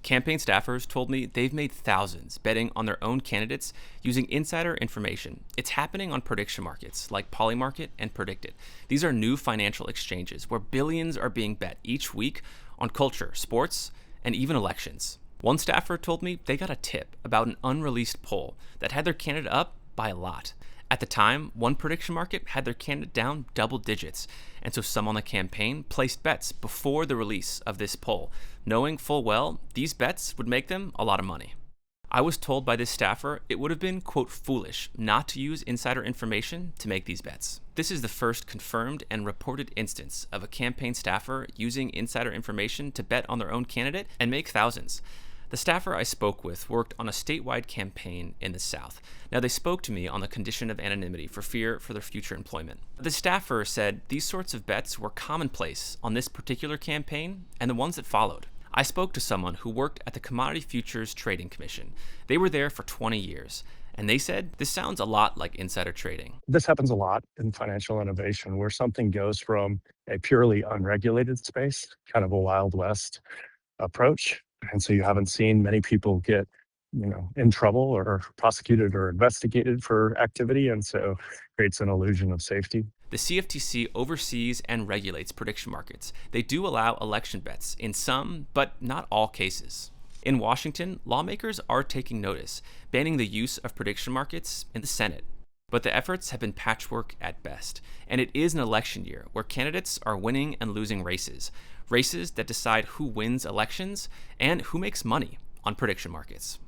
Campaign staffers told me they've made thousands betting on their own candidates using insider information. It's happening on prediction markets like Polymarket and Predicted. These are new financial exchanges where billions are being bet each week on culture, sports, and even elections. One staffer told me they got a tip about an unreleased poll that had their candidate up by a lot. At the time, one prediction market had their candidate down double digits, and so some on the campaign placed bets before the release of this poll, knowing full well these bets would make them a lot of money. I was told by this staffer it would have been, quote, foolish not to use insider information to make these bets. This is the first confirmed and reported instance of a campaign staffer using insider information to bet on their own candidate and make thousands. The staffer I spoke with worked on a statewide campaign in the South. Now, they spoke to me on the condition of anonymity for fear for their future employment. The staffer said these sorts of bets were commonplace on this particular campaign and the ones that followed. I spoke to someone who worked at the Commodity Futures Trading Commission. They were there for 20 years, and they said this sounds a lot like insider trading. This happens a lot in financial innovation where something goes from a purely unregulated space, kind of a Wild West approach. And so you haven't seen many people get, in trouble or prosecuted or investigated for activity. And so creates an illusion of safety. The CFTC oversees and regulates prediction markets. They do allow election bets in some, but not all cases. In Washington, lawmakers are taking notice, banning the use of prediction markets in the Senate. But the efforts have been patchwork at best, and it is an election year where candidates are winning and losing races that decide who wins elections and who makes money on prediction markets.